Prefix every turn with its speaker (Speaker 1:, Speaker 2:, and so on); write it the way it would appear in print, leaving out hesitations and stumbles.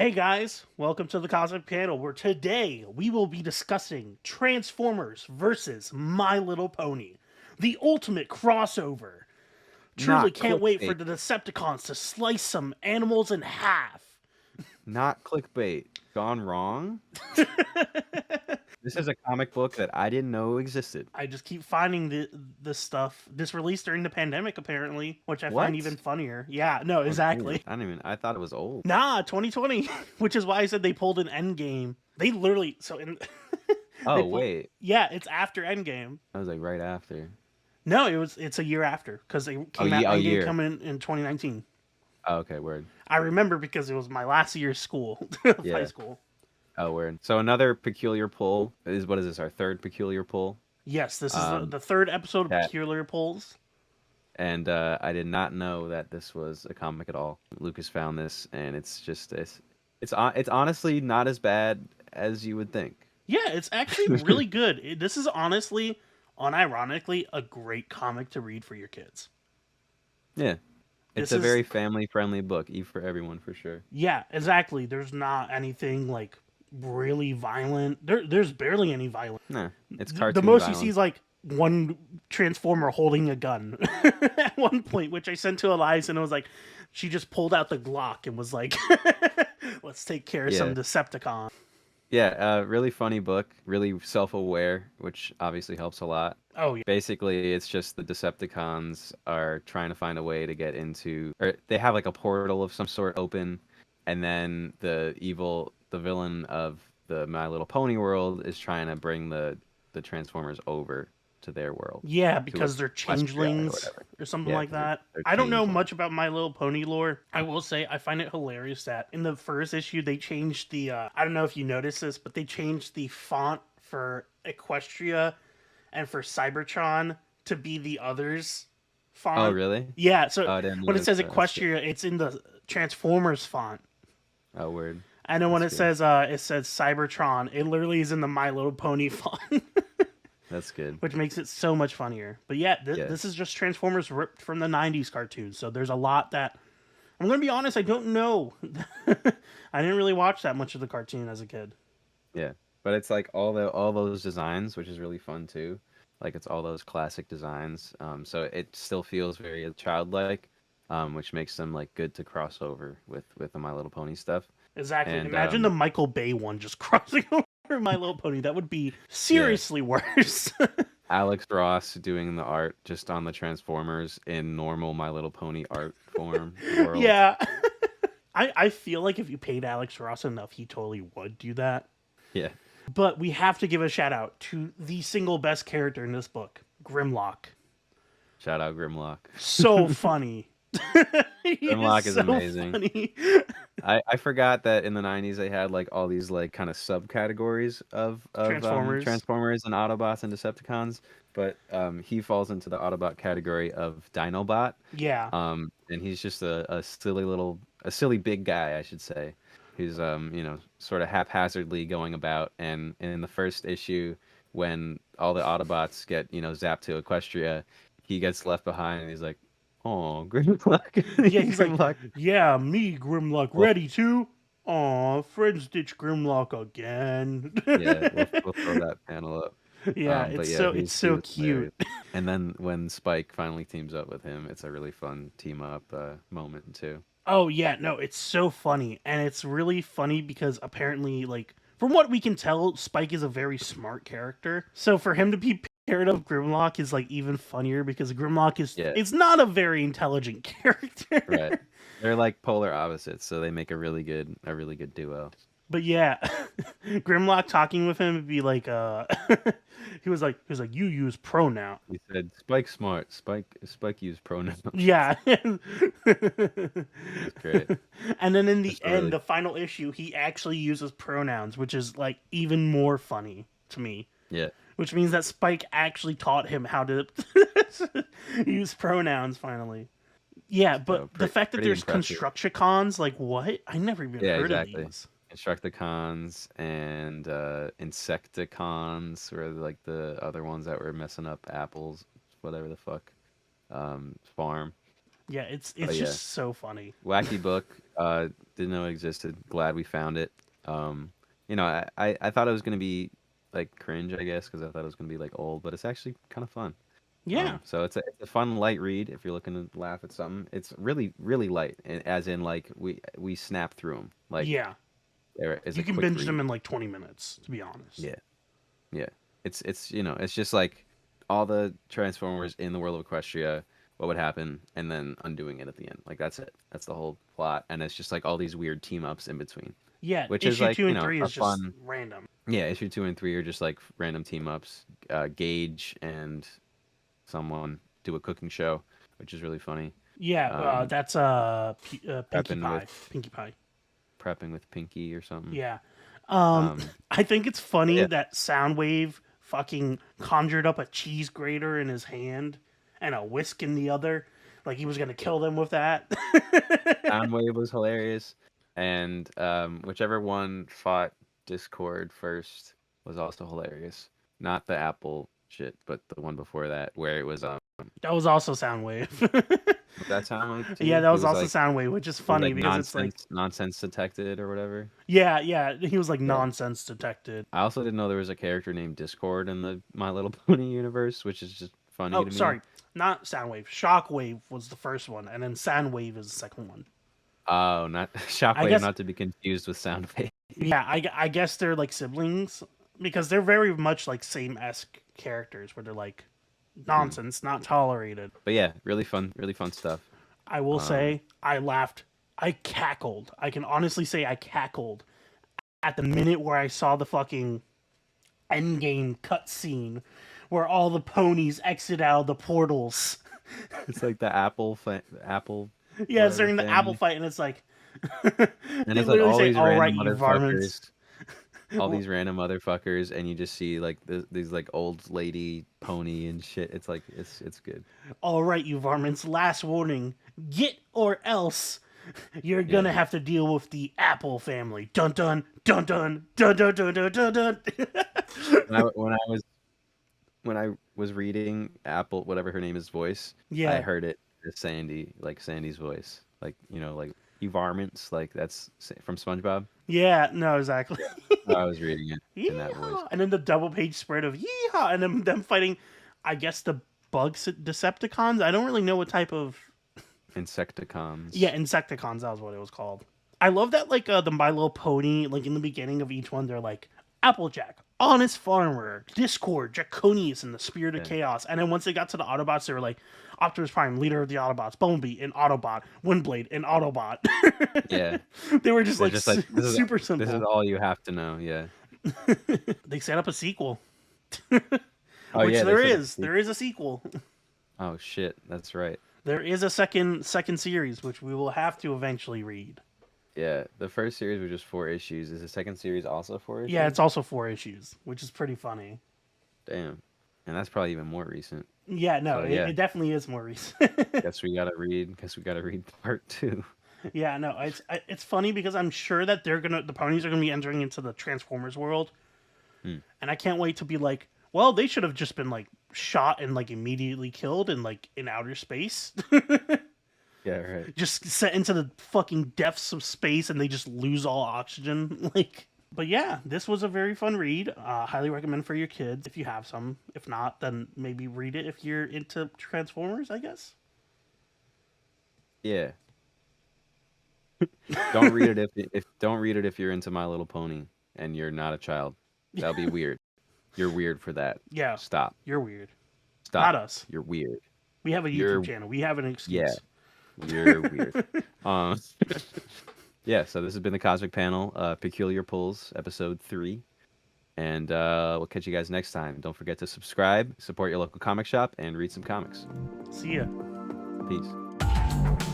Speaker 1: Hey guys, welcome to the Cosmic Panel, where today we will be discussing Transformers versus My Little Pony, the ultimate crossover. Truly
Speaker 2: Not
Speaker 1: can't wait for
Speaker 2: clickbait.
Speaker 1: the Decepticons to slice some animals in half.
Speaker 2: Not clickbait. Gone wrong? This is a comic book that I didn't know existed.
Speaker 1: I just keep finding this stuff. This released during the pandemic, apparently, which I find even
Speaker 2: What?
Speaker 1: funnier. Yeah, no,
Speaker 2: Oh, damn.
Speaker 1: exactly.
Speaker 2: I thought it was old.
Speaker 1: Nah, 2020, which is why I said they pulled an Endgame. They literally they
Speaker 2: Oh,
Speaker 1: pulled.
Speaker 2: wait.
Speaker 1: Yeah, it's after Endgame.
Speaker 2: I was like right after.
Speaker 1: No, it's a year after because they
Speaker 2: Oh,
Speaker 1: came out
Speaker 2: a
Speaker 1: Endgame
Speaker 2: year.
Speaker 1: coming in 2019.
Speaker 2: Oh, okay, word.
Speaker 1: I remember because it was my last year of school, of high
Speaker 2: Yeah.
Speaker 1: school.
Speaker 2: Oh, word. So another peculiar pull is what is this? Our third peculiar pull.
Speaker 1: Yes, this is
Speaker 2: Um,
Speaker 1: the third episode of
Speaker 2: that
Speaker 1: Peculiar Polls.
Speaker 2: and I did not know that this was a comic at all. Lucas found this, and it's honestly not as bad as you would think.
Speaker 1: Yeah, it's actually really good. This is honestly, unironically, a great comic to read for your kids.
Speaker 2: Yeah. It's
Speaker 1: This
Speaker 2: a
Speaker 1: is
Speaker 2: very family-friendly book, for everyone for sure.
Speaker 1: Yeah, exactly. There's not anything like really violent. There's barely any violence.
Speaker 2: No, it's
Speaker 1: The
Speaker 2: cartoon
Speaker 1: most you see
Speaker 2: violence.
Speaker 1: is like one transformer holding a gun at one point, which I sent to Elias, and it was like she just pulled out the Glock and was like, "Let's take care of some
Speaker 2: Yeah,
Speaker 1: Decepticon."
Speaker 2: yeah. Really funny book. Really self-aware, which obviously helps a lot.
Speaker 1: Oh yeah,
Speaker 2: Basically, it's just the Decepticons are trying to find a way to get into, or they have like a portal of some sort open, and then the villain of the My Little Pony world is trying to bring the Transformers over to their world,
Speaker 1: yeah,
Speaker 2: to
Speaker 1: because they're
Speaker 2: Equestria or
Speaker 1: changelings
Speaker 2: whatever.
Speaker 1: or something
Speaker 2: Yeah,
Speaker 1: like
Speaker 2: because
Speaker 1: that.
Speaker 2: they're
Speaker 1: I don't know
Speaker 2: changeling.
Speaker 1: much about My Little Pony lore. I will say I find it hilarious that in the first issue they changed the. I don't know if you noticed this, but they changed the font for Equestria and for Cybertron to be the others
Speaker 2: Oh,
Speaker 1: font.
Speaker 2: really?
Speaker 1: Yeah, so
Speaker 2: Oh, I didn't
Speaker 1: when it
Speaker 2: notice
Speaker 1: says
Speaker 2: that. That's good.
Speaker 1: Equestria, it's in the Transformers font.
Speaker 2: Oh, word.
Speaker 1: And then when
Speaker 2: That's good.
Speaker 1: it says Cybertron, it literally is in the My Little Pony font,
Speaker 2: That's good.
Speaker 1: which makes it so much funnier. But yeah,
Speaker 2: Yeah.
Speaker 1: this is just Transformers ripped from the '90s cartoons. So there's a lot that I'm gonna be honest, I don't know. I didn't really watch that much of the cartoon as a kid.
Speaker 2: Yeah. But it's like all those designs, which is really fun too. Like it's all those classic designs. So it still feels very childlike, which makes them like good to cross over with the My Little Pony stuff.
Speaker 1: Exactly.
Speaker 2: And
Speaker 1: Imagine the Michael Bay one just crossing over My Little Pony. That would be
Speaker 2: yeah,
Speaker 1: seriously worse.
Speaker 2: Alex Ross doing the art just on the Transformers in normal My Little Pony art form world.
Speaker 1: Yeah. I feel like if you paid Alex Ross enough, he totally would do that.
Speaker 2: Yeah.
Speaker 1: But we have to give a shout out to the single best character in this book, Grimlock.
Speaker 2: Shout out Grimlock.
Speaker 1: So funny. He
Speaker 2: Grimlock is
Speaker 1: so
Speaker 2: amazing.
Speaker 1: funny.
Speaker 2: I forgot that in the 90s they had like all these like kind of subcategories of
Speaker 1: Transformers.
Speaker 2: Transformers and Autobots and Decepticons, but he falls into the Autobot category of Dinobot.
Speaker 1: Yeah.
Speaker 2: And he's just a silly big guy, I should say, who's sort of haphazardly going about. And in the first issue, when all the Autobots get zapped to Equestria, he gets left behind and he's like, "Oh, Grimlock."
Speaker 1: Yeah, he's like,
Speaker 2: Grimlock.
Speaker 1: yeah, me, Grimlock,
Speaker 2: Well,
Speaker 1: ready to? Aw, friends ditch Grimlock again.
Speaker 2: yeah, we'll throw that panel up.
Speaker 1: Yeah,
Speaker 2: But yeah,
Speaker 1: it's
Speaker 2: he
Speaker 1: so
Speaker 2: was
Speaker 1: cute.
Speaker 2: hilarious. And then when Spike finally teams up with him, it's a really fun team up moment too.
Speaker 1: Oh yeah, no, it's so funny. And it's really funny because apparently, like, from what we can tell, Spike is a very smart character. So for him to be paired up with Grimlock is like even funnier because Grimlock
Speaker 2: Yeah,
Speaker 1: is not a very intelligent character.
Speaker 2: right. They're like polar opposites, so they make a really good duo.
Speaker 1: But yeah, Grimlock talking with him would be like, he was like, you use pronoun.
Speaker 2: He said Spike smart. Spike use pronouns.
Speaker 1: Yeah.
Speaker 2: That's great.
Speaker 1: And then in the
Speaker 2: That's a
Speaker 1: end,
Speaker 2: really
Speaker 1: the final issue, he actually uses pronouns, which is like even more funny to me.
Speaker 2: yeah.
Speaker 1: Which means that Spike actually taught him how to use pronouns finally. Yeah, but
Speaker 2: So
Speaker 1: the fact that
Speaker 2: pretty
Speaker 1: there's
Speaker 2: impressive.
Speaker 1: Constructicons, like what? I never even
Speaker 2: Yeah,
Speaker 1: heard of
Speaker 2: exactly.
Speaker 1: these.
Speaker 2: Constructicons and Insecticons were like the other ones that were messing up Apple's whatever the fuck farm.
Speaker 1: Yeah, it's
Speaker 2: But yeah,
Speaker 1: just so funny.
Speaker 2: wacky book. Didn't know it existed. Glad we found it. You know, I thought it was gonna be like cringe, I guess, because I thought it was gonna be like old, but it's actually kind of fun.
Speaker 1: Yeah,
Speaker 2: So it's a fun light read if you're looking to laugh at something. It's really really light, as in like we snap through them. Like
Speaker 1: yeah.
Speaker 2: there is
Speaker 1: You
Speaker 2: a
Speaker 1: can
Speaker 2: quick
Speaker 1: binge them
Speaker 2: read.
Speaker 1: in like 20 minutes, to be honest.
Speaker 2: Yeah, yeah. It's you know it's just like all the Transformers in the world of Equestria. What would happen, and then undoing it at the end. Like that's it. That's the whole plot, and it's just like all these weird team ups in between,
Speaker 1: Yeah,
Speaker 2: which is
Speaker 1: issue
Speaker 2: like
Speaker 1: two
Speaker 2: you
Speaker 1: and
Speaker 2: know
Speaker 1: three
Speaker 2: a
Speaker 1: is just
Speaker 2: fun.
Speaker 1: random.
Speaker 2: Yeah, issue 2 and 3 are just like random team ups. Gage and someone do a cooking show, which is really funny.
Speaker 1: Yeah,
Speaker 2: Um,
Speaker 1: that's Pinkie
Speaker 2: prepping
Speaker 1: Pie.
Speaker 2: with
Speaker 1: Pinkie Pie.
Speaker 2: prepping with Pinky or something.
Speaker 1: Yeah.
Speaker 2: Um,
Speaker 1: I think it's
Speaker 2: but
Speaker 1: funny
Speaker 2: yeah,
Speaker 1: that Soundwave fucking conjured up a cheese grater in his hand and a whisk in the other. Like he was gonna kill them with that.
Speaker 2: Soundwave was hilarious, and whichever one fought Discord first was also hilarious. Not the Apple shit, but the one before that, where it was
Speaker 1: That was also Soundwave.
Speaker 2: was that Soundwave
Speaker 1: Yeah,
Speaker 2: too?
Speaker 1: that was also Soundwave, which is
Speaker 2: He was
Speaker 1: funny
Speaker 2: like
Speaker 1: because it's like,
Speaker 2: nonsense detected or whatever.
Speaker 1: yeah, he was like
Speaker 2: Yeah.
Speaker 1: nonsense detected.
Speaker 2: I also didn't know there was a character named Discord in the My Little Pony universe, which is just funny
Speaker 1: Oh,
Speaker 2: to me.
Speaker 1: sorry, not Soundwave. Shockwave was the first one, and then Soundwave is the second one.
Speaker 2: Oh, not
Speaker 1: I
Speaker 2: Shockwave,
Speaker 1: guess,
Speaker 2: not to be confused with Soundwave.
Speaker 1: yeah, I guess they're like siblings because they're very much like same esque characters where they're like
Speaker 2: Hmm.
Speaker 1: nonsense, not tolerated.
Speaker 2: But yeah, really fun stuff.
Speaker 1: I will
Speaker 2: Um,
Speaker 1: say, I laughed, I cackled. I can honestly say I cackled at the minute where I saw the fucking endgame cutscene where all the ponies exit out of the portals.
Speaker 2: it's like the Apple
Speaker 1: Yeah, it's
Speaker 2: whatever
Speaker 1: during the apple
Speaker 2: family,
Speaker 1: fight, and it's like
Speaker 2: and
Speaker 1: they
Speaker 2: it's like
Speaker 1: literally
Speaker 2: all
Speaker 1: say,
Speaker 2: these
Speaker 1: "All right,
Speaker 2: random
Speaker 1: you varmints."
Speaker 2: motherfuckers, all these random motherfuckers, and you just see like these like old lady pony and shit. It's like it's good.
Speaker 1: All right, you varmints. Last warning: get or else you're
Speaker 2: Yeah.
Speaker 1: gonna have to deal with the Apple family. Dun dun dun dun dun dun dun dun dun dun.
Speaker 2: When I was reading Apple, whatever her name is, voice, I
Speaker 1: Yeah,
Speaker 2: heard it as Sandy, like Sandy's voice, like you know, like you varmints, like that's from SpongeBob.
Speaker 1: yeah, no, exactly.
Speaker 2: I was reading it in that voice.
Speaker 1: Yeehaw! And then the double page spread of yeehaw, and then them fighting, I guess the Decepticons. I don't really know what type of.
Speaker 2: Insecticons.
Speaker 1: Yeah, Insecticons. That was what it was called. I love that, like the My Little Pony. Like in the beginning of each one, they're like Applejack, Honest Farmer, Discord, Draconius, and the Spirit of
Speaker 2: Yeah,
Speaker 1: Chaos. And then once they got to the Autobots, they were like Optimus Prime, leader of the Autobots, Bumblebee, an Autobot, Windblade, an Autobot.
Speaker 2: yeah.
Speaker 1: They were just
Speaker 2: They're
Speaker 1: like
Speaker 2: just like
Speaker 1: super
Speaker 2: this is
Speaker 1: simple.
Speaker 2: all you have to know. Yeah.
Speaker 1: They set up a sequel,
Speaker 2: Oh
Speaker 1: which
Speaker 2: yeah, they
Speaker 1: there
Speaker 2: said
Speaker 1: is. There is a sequel.
Speaker 2: oh shit, that's right.
Speaker 1: There is a second series, which we will have to eventually read.
Speaker 2: Yeah, the first series was just 4 issues. Is the second series also four
Speaker 1: Yeah,
Speaker 2: issues?
Speaker 1: it's also 4 issues, which is pretty funny.
Speaker 2: Damn, and that's probably even more recent.
Speaker 1: Yeah, no,
Speaker 2: So yeah,
Speaker 1: it definitely is more recent.
Speaker 2: guess we gotta read. Guess we gotta read part 2.
Speaker 1: Yeah, no, it's funny because I'm sure that the ponies are gonna be entering into the Transformers world,
Speaker 2: Hmm.
Speaker 1: and I can't wait to be like, well, they should have just been like shot and like immediately killed in like in outer space,
Speaker 2: Yeah, right.
Speaker 1: just set into the fucking depths of space, and they just lose all oxygen, like. But yeah, this was a very fun read. Highly recommend for your kids if you have some. If not, then maybe read it if you're into Transformers, I guess.
Speaker 2: Yeah. Don't read it if don't read it if you're into My Little Pony and you're not a child. That'll be weird. You're weird for that.
Speaker 1: Yeah,
Speaker 2: Stop.
Speaker 1: you're weird.
Speaker 2: Stop.
Speaker 1: Not us.
Speaker 2: You're weird.
Speaker 1: We have a
Speaker 2: You're
Speaker 1: YouTube channel. We have an
Speaker 2: yeah.
Speaker 1: excuse.
Speaker 2: You're weird. Um. Yeah. So this has been the Cosmic Panel, Peculiar Pulls, episode 3, and we'll catch you guys next time. Don't forget to subscribe, support your local comic shop, and read some comics.
Speaker 1: See ya.
Speaker 2: Peace.